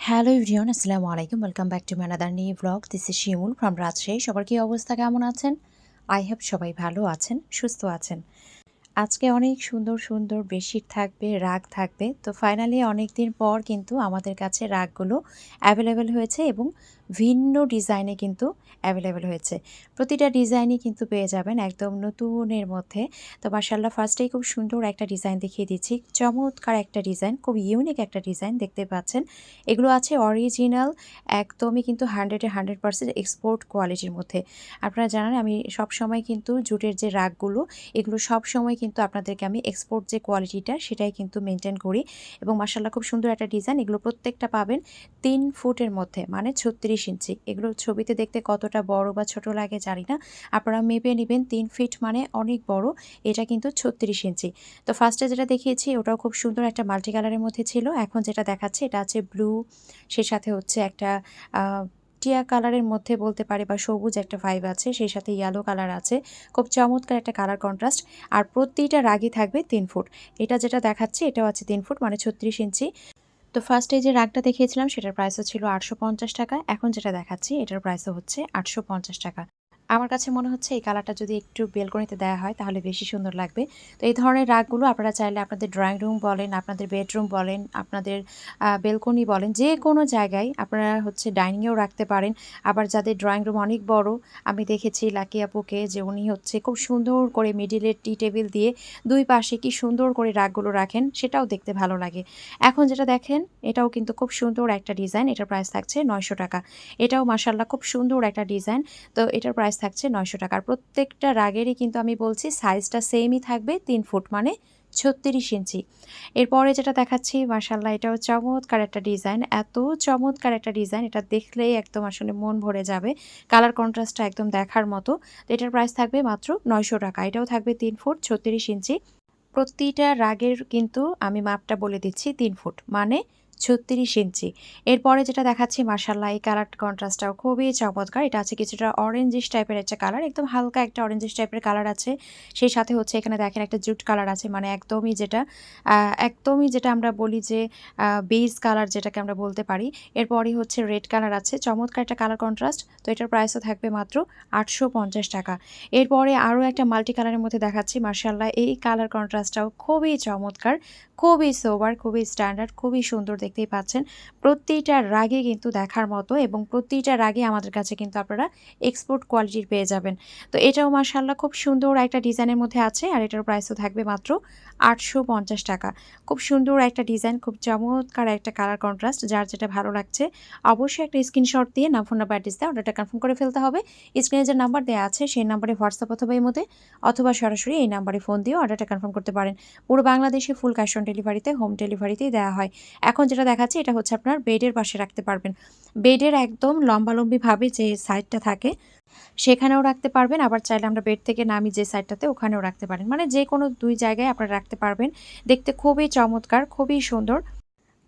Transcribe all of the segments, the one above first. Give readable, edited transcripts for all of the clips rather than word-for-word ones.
Hello everyone, আসসালামু আলাইকুম। Welcome back to my another new blog. This is Shimul from Rajshahi. সবার কি অবস্থা, কেমন আছেন? আই হোপ সবাই ভালো আছেন, সুস্থ আছেন। আজকে অনেক সুন্দর সুন্দর বেডশিট থাকবে, রাগ থাকবে। তো ফাইনালি অনেকদিন পর কিন্তু আমাদের কাছে রাগগুলো অ্যাভেলেবেল হয়েছে এবং ভিন্ন ডিজাইনে কিন্তু অ্যাভেলেবেল হয়েছে। প্রতিটা ডিজাইনই কিন্তু পেয়ে যাবেন একদম নতুনের মধ্যে। তো মাশাআল্লাহ, ফার্স্টেই খুব সুন্দর একটা ডিজাইন দেখিয়ে দিচ্ছি। চমৎকার একটা ডিজাইন, খুব ইউনিক একটা ডিজাইন দেখতে পাচ্ছেন। এগুলো আছে অরিজিনাল, একদমই কিন্তু 100% এক্সপোর্ট কোয়ালিটির মধ্যে। আপনারা জানেন আমি সবসময় কিন্তু জুটের যে রাগগুলো, এগুলো সবসময় কিন্তু আপনাদেরকে আমি এক্সপোর্ট যে কোয়ালিটিটা সেটাই কিন্তু মেনটেন করি। এবং মাশাআল্লাহ খুব সুন্দর একটা ডিজাইন। এগুলো প্রত্যেকটা পাবেন 3 ফুটের মধ্যে, মানে 36 ইঞ্চি। এগুলো ছবিতে দেখতে কতটা বড় বা ছোট লাগে জানি না, আপনারা মেপে নেবেন। 3 ফিট মানে অনেক বড়। এটা কিন্তু 36 ইঞ্চি। তো ফার্স্টে যেটা দেখিয়েছি ওটাও খুব সুন্দর একটা মাল্টি কালারের মধ্যে ছিল। এখন যেটা দেখাচ্ছে এটা আছে ব্লু, সেই সাথে হচ্ছে একটা টিয়া কালারের মধ্যে বলতে পারি, বা সবুজ একটা ভাইব আছে, সেই সাথে ইয়েলো কালার আছে। খুব চমৎকার একটা কালার কন্ট্রাস্ট। আর প্রতিটা রাগই থাকবে 3 ফুট। এটা যেটা দেখাচ্ছি এটাও আছে 3 ফুট, মানে 36 ইঞ্চি। তো ফার্স্টে যে রাগটা দেখিয়েছিলাম সেটার প্রাইসও ছিল 850 টাকা। এখন যেটা দেখাচ্ছি এটার প্রাইসও হচ্ছে 850 টাকা। আমার কাছে মনে হচ্ছে এই কালারটা যদি একটু বেলকনিতে দেওয়া হয় তাহলে বেশি সুন্দর লাগবে। তো এই ধরনের রাগগুলো আপনারা চাইলে আপনাদের ড্রয়িং রুম বলেন, আপনাদের বেডরুম বলেন, আপনাদের বেলকনি বলেন, যে কোনো জায়গায় আপনারা হচ্ছে ডাইনিংয়েও রাখতে পারেন। আবার যাদের ড্রয়িং রুম অনেক বড়, আমি দেখেছি লাকি আপুকে যে উনি হচ্ছে খুব সুন্দর করে মিডিলে টি টেবিল দিয়ে দুই পাশে কি সুন্দর করে রাগগুলো রাখেন, সেটাও দেখতে ভালো লাগে। এখন যেটা দেখেন এটাও কিন্তু খুব সুন্দর একটা ডিজাইন। এটার প্রাইস থাকছে 900 টাকা। এটাও মাশাআল্লাহ খুব সুন্দর একটা ডিজাইন। তো এটার প্রাইস থাকছে 900 টাকা। আর প্রত্যেকটা রাগেরই কিন্তু আমি বলছি সাইজটা সেমই থাকবে, 3 ফুট মানে 36 ইঞ্চি। এরপরে যেটা দেখাচ্ছি মাশাআল্লাহ, এটাও চমৎকার একটা ডিজাইন। এত চমৎকার একটা ডিজাইন, এটা দেখলেই একদম আসলে মন ভরে যাবে। কালার কন্ট্রাস্টটা একদম দেখার মতো। তো এটার প্রাইস থাকবে মাত্র 900 টাকা। এটাও থাকবে 3 ফুট 36 ইঞ্চি। প্রতিটা রাগের কিন্তু আমি মাপটা বলে দিচ্ছি, 3 ফুট মানে 36 ইঞ্চি। এরপরে যেটা দেখাচ্ছি মাশাআল্লাহ, এই কালার কন্ট্রাস্টটাও খুবই চমৎকার। এটা আছে কিছুটা অরেঞ্জিশ টাইপের একটা কালার, একদম হালকা একটা অরেঞ্জিশ টাইপের কালার আছে। সেই সাথে হচ্ছে এখানে দেখেন একটা জুট কালার আছে, মানে একদমই যেটা আমরা বলি যে বেজ কালার, যেটাকে আমরা বলতে পারি। এরপরই হচ্ছে রেড কালার আছে, চমৎকার একটা কালার কন্ট্রাস্ট। তো এটার প্রাইসও থাকবে মাত্র 850 টাকা। এরপরে আরও একটা মাল্টি কালারের মধ্যে দেখাচ্ছি মাশাআল্লাহ, এই কালার কন্ট্রাস্টটাও খুবই চমৎকার, খুবই সোবার, খুবই স্ট্যান্ডার্ড, খুবই সুন্দর। দেখতেই পাচ্ছেন প্রতিটা রাগে কিন্তু দেখার মতো, এবং প্রতিটা রাগে আমাদের কাছে কিন্তু আপনারা এক্সপোর্ট কোয়ালিটির পেয়ে যাবেন। তো এটাও মাশাআল্লাহ খুব সুন্দর একটা ডিজাইনের মধ্যে আছে, আর এটার প্রাইসও থাকবে মাত্র 850 টাকা। খুব সুন্দর একটা ডিজাইন, খুব চমৎকার একটা কালার কন্ট্রাস্ট। যার যেটা ভালো লাগছে অবশ্যই একটা স্ক্রিনশট দিয়ে নাম, ফোন নাম্বার, অ্যাড্রেস দিয়ে অর্ডারটা কনফার্ম করে ফেলতে হবে। স্ক্রিনে যে নাম্বার দেওয়া আছে সেই নাম্বারে হোয়াটসঅ্যাপ অথবা ইমোতে, অথবা সরাসরি এই নাম্বারে ফোন দিয়েও অর্ডারটা কনফার্ম করতে পারেন। পুরো বাংলাদেশে ফুল ক্যাশ অন ডেলিভারিতে, হোম ডেলিভারিতেই দেওয়া হয়। এখন যেটা দেখাচ্ছি এটা হচ্ছে আপনার বেডের পাশে রাখতে পারবেন। বেডের একদম লম্বালম্বিভাবে যে সাইডটা থাকে সেখানেও রাখতে পারবেন, আবার চাইলে আমরা বেড থেকে নামি যে সাইডটাতে ওখানেও রাখতে পারেন, মানে যে কোনো 2 জায়গায় আপনারা রাখতে পারবেন। দেখতে খুবই চমৎকার, খুবই সুন্দর।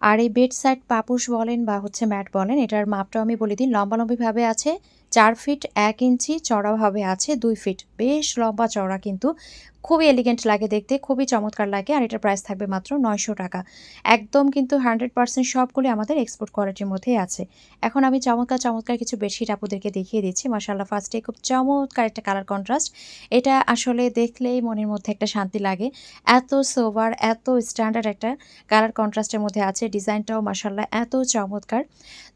আর এই বেড সাইড পাপোশ বলেন বা হচ্ছে ম্যাট বলেন, এটার মাপটাও আমি বলে দিই। লম্বালম্বিভাবে আছে 4 ফিট 1 ইঞ্চি, চড়াভাবে আছে 2 ফিট। বেশ লম্বা চওড়া, কিন্তু খুবই এলিগেন্ট লাগে দেখতে, খুবই চমৎকার লাগে। আর এটার প্রাইস থাকবে মাত্র 900 টাকা। একদম কিন্তু 100% সবগুলি আমাদের এক্সপোর্ট কোয়ালিটির মধ্যেই আছে। এখন আমি চমৎকার চমৎকার কিছু বেডশিট আপুদেরকে দেখিয়ে দিচ্ছি। মাশাআল্লাহ, ফার্স্টে খুব চমৎকার একটা কালার কন্ট্রাস্ট। এটা আসলে দেখলেই মনের মধ্যে একটা শান্তি লাগে। এত সোবার, এত স্ট্যান্ডার্ড একটা কালার কন্ট্রাস্টের মধ্যে আছে। ডিজাইনটাও মাশাআল্লাহ এত চমৎকার।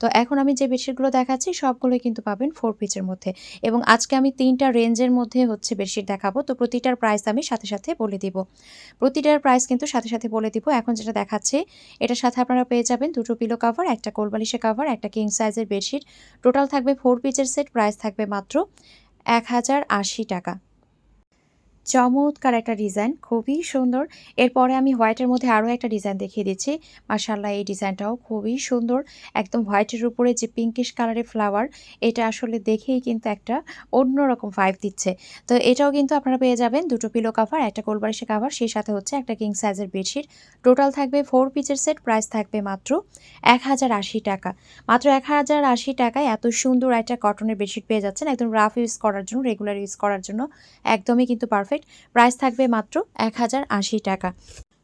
তো এখন আমি যে বেডশিটগুলো দেখাচ্ছি সবগুলোই কিন্তু পাবেন 4 পিচের মধ্যে, এবং আজকে আমি 3টা রেঞ্জের মধ্যে হচ্ছে বেডশিট দেখাবো। তো প্রতিটার প্রাইস আমি সাথে সাথে বলে দিব। প্রতিটার প্রাইস কিন্তু সাথে সাথে বলে দিব। এখন যেটা দেখাচ্ছি এটার সাথে আপনারা পেয়ে যাবেন 2টো পিলো কভার, একটা কোলবালিশের কভার, একটা কিং সাইজের বেডশিট। টোটাল থাকবে 4 পিচের সেট। প্রাইস থাকবে মাত্র 1080 টাকা। চমৎকার একটা ডিজাইন, খুবই সুন্দর। এরপরে আমি হোয়াইটের মধ্যে আরও একটা ডিজাইন দেখিয়ে দিচ্ছি। মাশাআল্লাহ, এই ডিজাইনটাও খুবই সুন্দর। একদম হোয়াইটের উপরে যে পিঙ্কিশ কালারের ফ্লাওয়ার, এটা আসলে দেখেই কিন্তু একটা অন্যরকম ভাইব দিচ্ছে। তো এটাও কিন্তু আপনারা পেয়ে যাবেন 2টো পিলো কাভার, একটা কোলবালিশের কাভার, সেই সাথে হচ্ছে একটা কিং সাইজের বেডশিট। টোটাল থাকবে 4 পিচের সেট। প্রাইস থাকবে মাত্র 1080 টাকা। মাত্র 1080 টাকায় এত সুন্দর একটা কটনের বেডশিট পেয়ে যাচ্ছেন, একদম রাফ ইউজ করার জন্য, রেগুলার ইউজ করার জন্য একদমই কিন্তু পারফেক্ট। প্রাইস থাকবে মাত্র 1080 টাকা।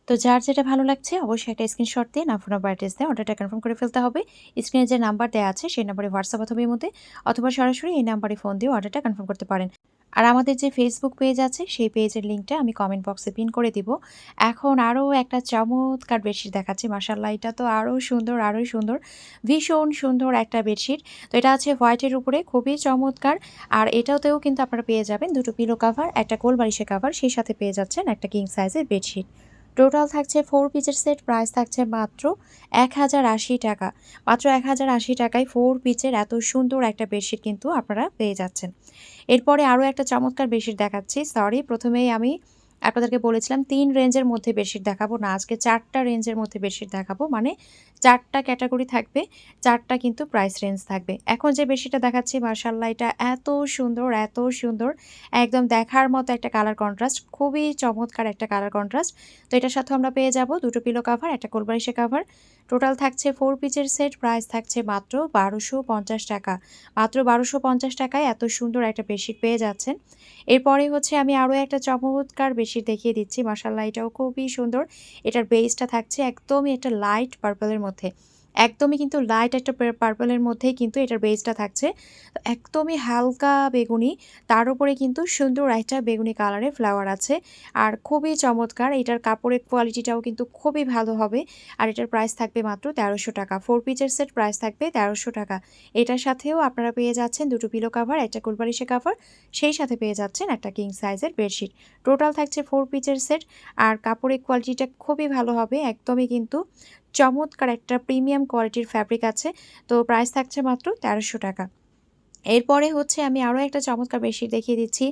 তো যার যেটা ভালো লাগছে অবশ্যই একটা স্ক্রিনশট দিয়ে নাম, ফোন নাম্বার, অ্যাড্রেস দিয়ে অর্ডারটা কনফার্ম করে ফেলতে হবে। স্ক্রিনে যে নাম্বার দেওয়া আছে সেই নাম্বারে হোয়াটসঅ্যাপ অথবা ইমোতে অথবা সরাসরি এই নাম্বারে ফোন দিয়ে অর্ডারটা কনফার্ম করতে পারেন। আর আমাদের যে ফেসবুক পেজ আছে সেই পেজের লিঙ্কটা আমি কমেন্ট বক্সে পিন করে দিব। এখন আরও একটা চমৎকার বেডশিট দেখাচ্ছি। মাশাআল্লাহ, এটা তো আরও সুন্দর, আরোই সুন্দর। ভীষণ সুন্দর একটা বেডশিট। তো এটা আছে হোয়াইটের উপরে, খুবই চমৎকার। আর এটাতেও কিন্তু আপনারা পেয়ে যাবেন দুটো পিলো কাভার, একটা কোল বালিশের কাভার, সেই সাথে পেয়ে যাচ্ছেন একটা কিং সাইজের বেডশিট। টোটাল থাকছে 4 পিসের সেট, প্রাইস থাকছে মাত্র ১,০৮০ টাকা। মাত্র ১,০৮০ টাকায় 4 পিসের এত সুন্দর একটা বেডশিট কিন্তু আপনারা পেয়ে যাচ্ছেন। এরপরে আরও একটা চমৎকার বেডশিট দেখাচ্ছি। সরি, প্রথমেই আমি আপনাদেরকে বলেছিলাম ৩ রেঞ্জের মধ্যে বেডশিট দেখাবো না, আজকে ৪টা রেঞ্জের মধ্যে বেডশিট দেখাবো। মানে ৪টা ক্যাটাগরি থাকবে, ৪টা কিন্তু প্রাইস রেঞ্জ থাকবে। এখন যে বেডশিটটা দেখাচ্ছি মাশাআল্লাহ, এটা এত সুন্দর, এত সুন্দর, একদম দেখার মতো একটা কালার কন্ট্রাস্ট, খুবই চমৎকার একটা কালার কন্ট্রাস্ট। তো এটার সাথেও আমরা পেয়ে যাব দুটো পিলো কাভার, একটা কোল বালিশের কাভার। টোটাল থাকছে 4 পিসের সেট, প্রাইস থাকছে মাত্র ১২৫০ টাকা। মাত্র ১২৫০ টাকায় এত সুন্দর একটা বেডশিট পেয়ে যাচ্ছেন। এরপরে হচ্ছে আমি আরও একটা চমৎকার বেডশিট দেখিয়ে দিচ্ছি। মাশাআল্লাহ, এটাও খুবই সুন্দর। এটার বেসটা থাকছে একদমই একটা লাইট পার্পলের মধ্যে। একদমই কিন্তু লাইট একটা পার্পলের মধ্যেই কিন্তু এটার বেসটা থাকছে। একদমই হালকা বেগুনি, তার উপরে কিন্তু সুন্দর একটা বেগুনি কালারের ফ্লাওয়ার আছে। আর খুবই চমৎকার, এটার কাপড়ের কোয়ালিটিটাও কিন্তু খুবই ভালো হবে। আর এটার প্রাইস থাকবে মাত্র ১৩০০ টাকা। 4 পিসের সেট, প্রাইস থাকবে ১৩০০ টাকা। এটার সাথেও আপনারা পেয়ে যাচ্ছেন দুটো পিলো কাভার, একটা কোল বালিশের কাভার, সেই সাথে পেয়ে যাচ্ছেন একটা কিং সাইজের বেডশিট। টোটাল থাকছে 4 পিসের সেট। আর কাপড়ের কোয়ালিটিটা খুবই ভালো হবে, একদমই কিন্তু চমৎকার একটা প্রিমিয়াম কোয়ালিটির ফ্যাব্রিক আছে। তো প্রাইস থাকছে মাত্র ১৩০০ টাকা। এরপরে হচ্ছে আমি আরও একটা চমৎকার বেডশিট দেখিয়ে দিচ্ছি।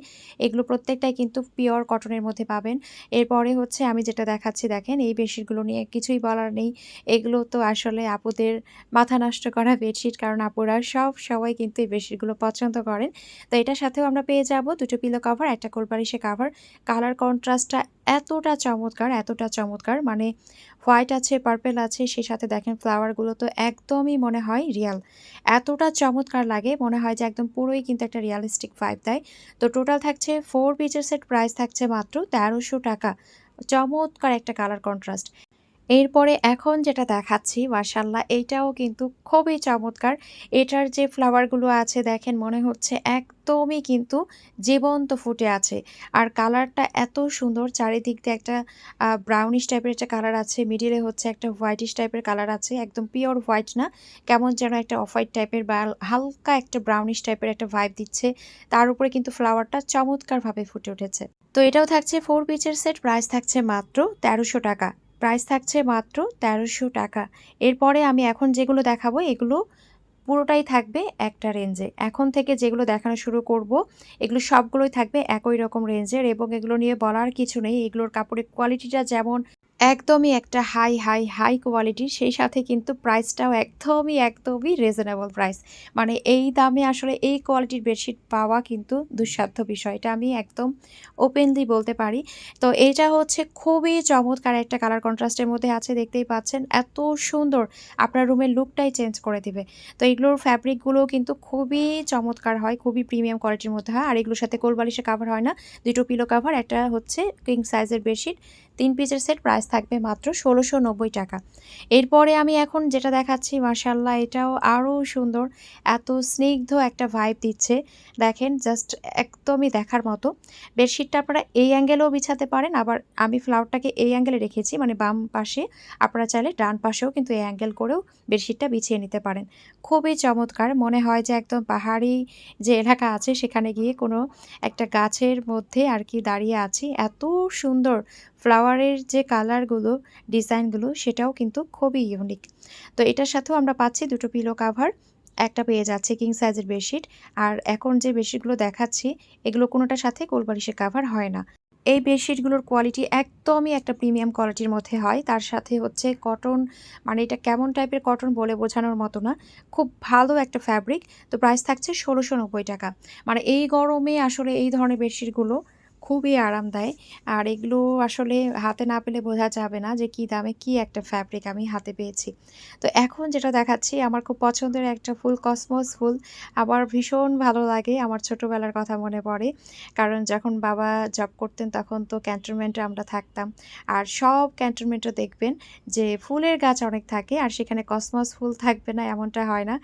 এগুলো প্রত্যেকটাই কিন্তু পিওর কটনের মধ্যে পাবেন। এরপরে হচ্ছে আমি যেটা দেখাচ্ছি, দেখেন এই বেডশিটগুলো নিয়ে কিছুই বলার নেই। এগুলো তো আসলে আপুদের মাথা নষ্ট করা বেডশিট, কারণ আপুরা সবাই কিন্তু এই বেডশিটগুলো পছন্দ করেন। তো এটার সাথেও আমরা পেয়ে যাব দুটো পিলো কাভার, একটা কোল বালিশের কাভার। কালার কন্ট্রাস্টটা এতটা চমৎকার, এতটা চমৎকার, মানে হোয়াইট আছে, পার্পল আছে, সেই সাথে দেখেন ফ্লাওয়ারগুলো তো একদমই মনে হয় রিয়াল। এতটা চমৎকার লাগে, মনে হয় যে একদম পুরোই কিন্তু একটা রিয়ালিস্টিক ভাইব দেয়। তো টোটাল থাকছে 4 পিসের সেট, প্রাইস থাকছে মাত্র ১৩০০ টাকা। চমৎকার একটা কালার কন্ট্রাস্ট। এরপরে এখন যেটা দেখাচ্ছি মাশাআল্লাহ, এইটাও কিন্তু খুবই চমৎকার। এটার যে ফ্লাওয়ারগুলো আছে দেখেন, মনে হচ্ছে একদমই কিন্তু জীবন্ত ফুটে আছে। আর কালারটা এত সুন্দর, চারিদিক দিয়ে একটা ব্রাউনিশ টাইপের একটা কালার আছে, মিডিলে হচ্ছে একটা হোয়াইটিশ টাইপের কালার আছে, একদম পিওর হোয়াইট না, কেমন যেন একটা অফ হোয়াইট টাইপের বা হালকা একটা ব্রাউনিশ টাইপের একটা ভাইব দিচ্ছে। তার উপরে কিন্তু ফ্লাওয়ারটা চমৎকারভাবে ফুটে উঠেছে। তো এটাও থাকছে 4 পিসের সেট, প্রাইস থাকছে মাত্র ১৩০০ টাকা। প্রাইস থাকছে মাত্র ১৩০০ টাকা। এরপরে আমি এখন যেগুলো দেখাবো এগুলো পুরোটাই থাকবে একটা রেঞ্জে। এখন থেকে যেগুলো দেখানো শুরু করব এগুলো সবগুলোই থাকবে একই রকম রেঞ্জের, এবং এগুলো নিয়ে বলার কিছু নেই। এগুলোর কাপড়ের কোয়ালিটিটা যেমন একদমই একটা হাই কোয়ালিটির, সেই সাথে কিন্তু প্রাইসটাও একদমই রিজনেবল প্রাইস। মানে এই দামে আসলে এই কোয়ালিটির বেডশিট পাওয়া কিন্তু দুঃসাধ্য বিষয়। এটা আমি একদম ওপেনলি বলতে পারি। তো এইটা হচ্ছে খুবই চমৎকার একটা কালার কন্ট্রাস্টের মধ্যে আছে, দেখতেই পাচ্ছেন। এত সুন্দর, আপনার রুমের লুকটাই চেঞ্জ করে দিবে। তো এগুলোর ফ্যাব্রিকগুলোও কিন্তু খুবই চমৎকার হয়, খুবই প্রিমিয়াম কোয়ালিটির মধ্যে হয়। আর এগুলোর সাথে কোল বালিশের কাভার হয় না, দুটো পিলো কাভার, একটা হচ্ছে কিং সাইজের বেডশিট। ৩ পিসের সেট, প্রাইস থাকবে মাত্র ১৬৯০ টাকা। এরপরে আমি এখন যেটা দেখাচ্ছি মাশাআল্লাহ, এটাও আরও সুন্দর, এত স্নিগ্ধ একটা ভাইব দিচ্ছে। দেখেন জাস্ট একদমই দেখার মতো। বেডশিটটা আপনারা এই অ্যাঙ্গেলেও বিছাতে পারেন, আবার আমি ফ্লাওয়ারটাকে এই অ্যাঙ্গেলে রেখেছি, মানে বাম পাশে। আপনারা চাইলে ডান পাশেও কিন্তু এই অ্যাঙ্গেল করেও বেডশিটটা বিছিয়ে নিতে পারেন। খুবই চমৎকার, মনে হয় যে একদম পাহাড়ি যে এলাকা আছে সেখানে গিয়ে কোনো একটা গাছের মধ্যে আর কি দাঁড়িয়ে আছি। এত সুন্দর ফ্লাওয়ারের যে কালারগুলো, ডিজাইনগুলো, সেটাও কিন্তু খুবই ইউনিক। তো এটার সাথেও আমরা পাচ্ছি দুটো পিলো কাভার, একটা পেয়ে যাচ্ছে কিং সাইজের বেডশিট। আর এখন যে বেডশিটগুলো দেখাচ্ছি এগুলো কোনোটার সাথে কোল বালিশের কাভার হয় না। এই বেডশিটগুলোর কোয়ালিটি একদমই একটা প্রিমিয়াম কোয়ালিটির মধ্যে হয়। তার সাথে হচ্ছে কটন, মানে এটা কেমন টাইপের কটন বলে বোঝানোর মতো না, খুব ভালো একটা ফ্যাব্রিক। তো প্রাইস থাকছে ১৬৯০ টাকা। মানে এই গরমে আসলে এই ধরনের বেডশিটগুলো খুবই আরামদায়ক। আর এগুলো আসলে হাতে না পেলে বোঝা যাবে না যে কী দামে কী একটা ফ্যাব্রিক আমি হাতে পেয়েছি। তো এখন যেটা দেখাচ্ছি আমার খুব পছন্দের একটা ফুল কসমস ফুল। আমার ভীষণ ভালো লাগে। আমার ছোটবেলার কথা মনে পড়ে। কারণ যখন বাবা জব করতেন তখন তো ক্যান্টনমেন্টে আমরা থাকতাম। আর সব ক্যান্টনমেন্টে দেখবেন যে ফুলের গাছ অনেক থাকে আর সেখানে কসমস ফুল থাকবে না এমনটা হয় না।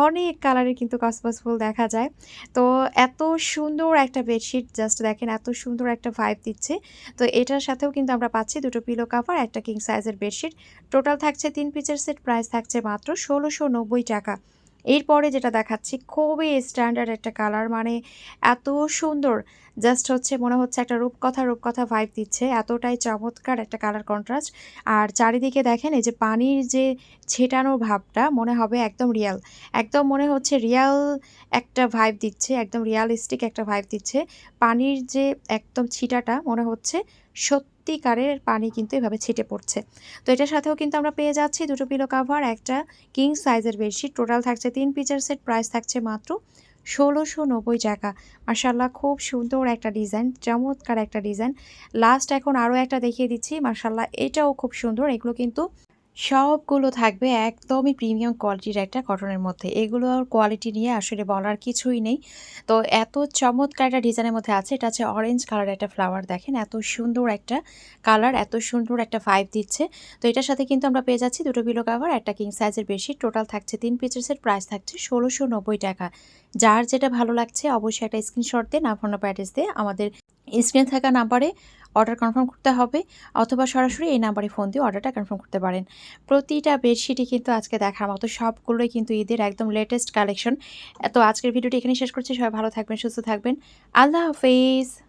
অনেক কালারের কিন্তু কসমস ফুল দেখা যায়। তো এত সুন্দর একটা বেডশিট জাস্ট দেখেন এত সুন্দর একটা ভাইব দিচ্ছে। তো এটার সাথেও কিন্তু আমরা পাচ্ছি ২ টো পিলো কভার, একটা কিং সাইজের বেডশিট। টোটাল থাকছে ৩ পিসের সেট, প্রাইস থাকছে মাত্র ৳১৬৯০ টাকা। এরপরে যেটা দেখাচ্ছি খুবই স্ট্যান্ডার্ড একটা কালার, মানে এত সুন্দর, জাস্ট হচ্ছে মনে হচ্ছে একটা রূপকথা, রূপকথা ভাইব দিচ্ছে। এতটাই চমৎকার একটা কালার কন্ট্রাস্ট। আর চারিদিকে দেখেন এই যে পানির যে ছেটানো ভাবটা মনে হবে একদম রিয়াল। একদম মনে হচ্ছে রিয়াল একটা ভাইব দিচ্ছে, একদম রিয়ালিস্টিক একটা ভাইব দিচ্ছে। পানির যে একদম ছিটাটা মনে হচ্ছে সত্যিকারের পানি কিন্তু এভাবে ছিটে পড়ছে। তো এটার সাথেও কিন্তু আমরা পেয়ে যাচ্ছি ২ টো পিলো কভার, একটা কিং সাইজের বেডশিট। টোটাল থাকছে ৩ পিসের সেট, প্রাইস থাকছে মাত্র ৳১৬৯০ মাশাআল্লাহ খুব সুন্দর একটা ডিজাইন, চমৎকার একটা ডিজাইন। লাস্ট এখন আরও একটা দেখিয়ে দিচ্ছি। মাশাআল্লাহ এটাও খুব সুন্দর। এগুলো কিন্তু সবগুলো থাকবে একদমই প্রিমিয়াম কোয়ালিটির একটা কটনের মধ্যে। এগুলোর কোয়ালিটি নিয়ে আসলে বলার কিছুই নেই। তো এত চমৎকার একটা ডিজাইনের মধ্যে আছে। এটা হচ্ছে অরেঞ্জ কালারের একটা ফ্লাওয়ার, দেখেন এত সুন্দর একটা কালার, এত সুন্দর একটা ভাইব দিচ্ছে। তো এটার সাথে কিন্তু আমরা পেয়ে যাচ্ছি ২ টো পিলো কভার, একটা কিং সাইজের বেডশিট। টোটাল থাকছে ৩ পিসের সেট, প্রাইস থাকছে ৳১৬৯০ যার যেটা ভালো লাগছে অবশ্যই একটা স্ক্রিনশট দিয়ে নাম, ফোন নাম্বার, অ্যাড্রেস দিয়ে আমাদের স্ক্রিনে থাকা নাম্বারে অর্ডার কনফার্ম করতে হবে, অথবা সরাসরি এই নাম্বারে ফোন দিয়ে অর্ডারটা কনফার্ম করতে পারেন। প্রতিটা বেডশিটই কিন্তু আজকে দেখার মতো, সবগুলোই কিন্তু ঈদের একদম লেটেস্ট কালেকশন। তো আজকের ভিডিওটি এখানেই শেষ করছি। সবাই ভালো থাকবেন, সুস্থ থাকবেন। আল্লাহ হাফেজ।